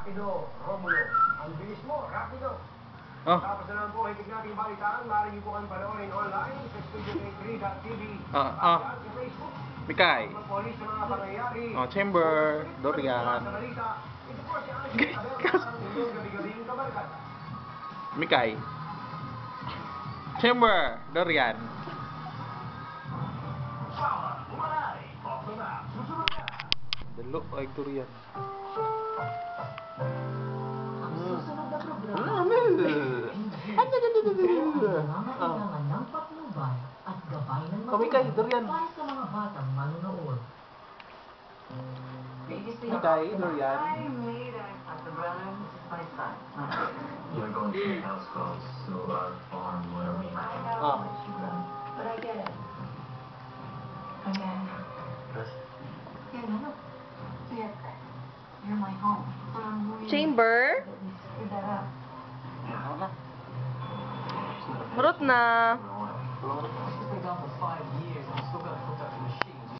Rapido, Romulo. Ang bilis mo, Rapido. Oh. Tapos na lang po, hitig natin balitaan. Maaari niyo po kang panoorin online sa studio83.tv. At sa Facebook. Mikay. Magpolis sa mga pangyayari. Oh, Chamber, Dorian. Ito po si Angel Isabel, ang inyong gabi-gabing kabarkada. Mikay. Chamber, Dorian. Dalo ay Dorian. Susunod na programa. Nangangailangan ng patnubay at gabay ng Mikay, Dorian. para sa mga batang manonood. Mikay, Dorian. You're going to the house calls to our farm where we have Oh. But I get it. Again. Yeah, no. Yeah. You're my home. So I'm really Chamber. that we screwed that up. Marot na. It's been gone for 5 years and still got hooked up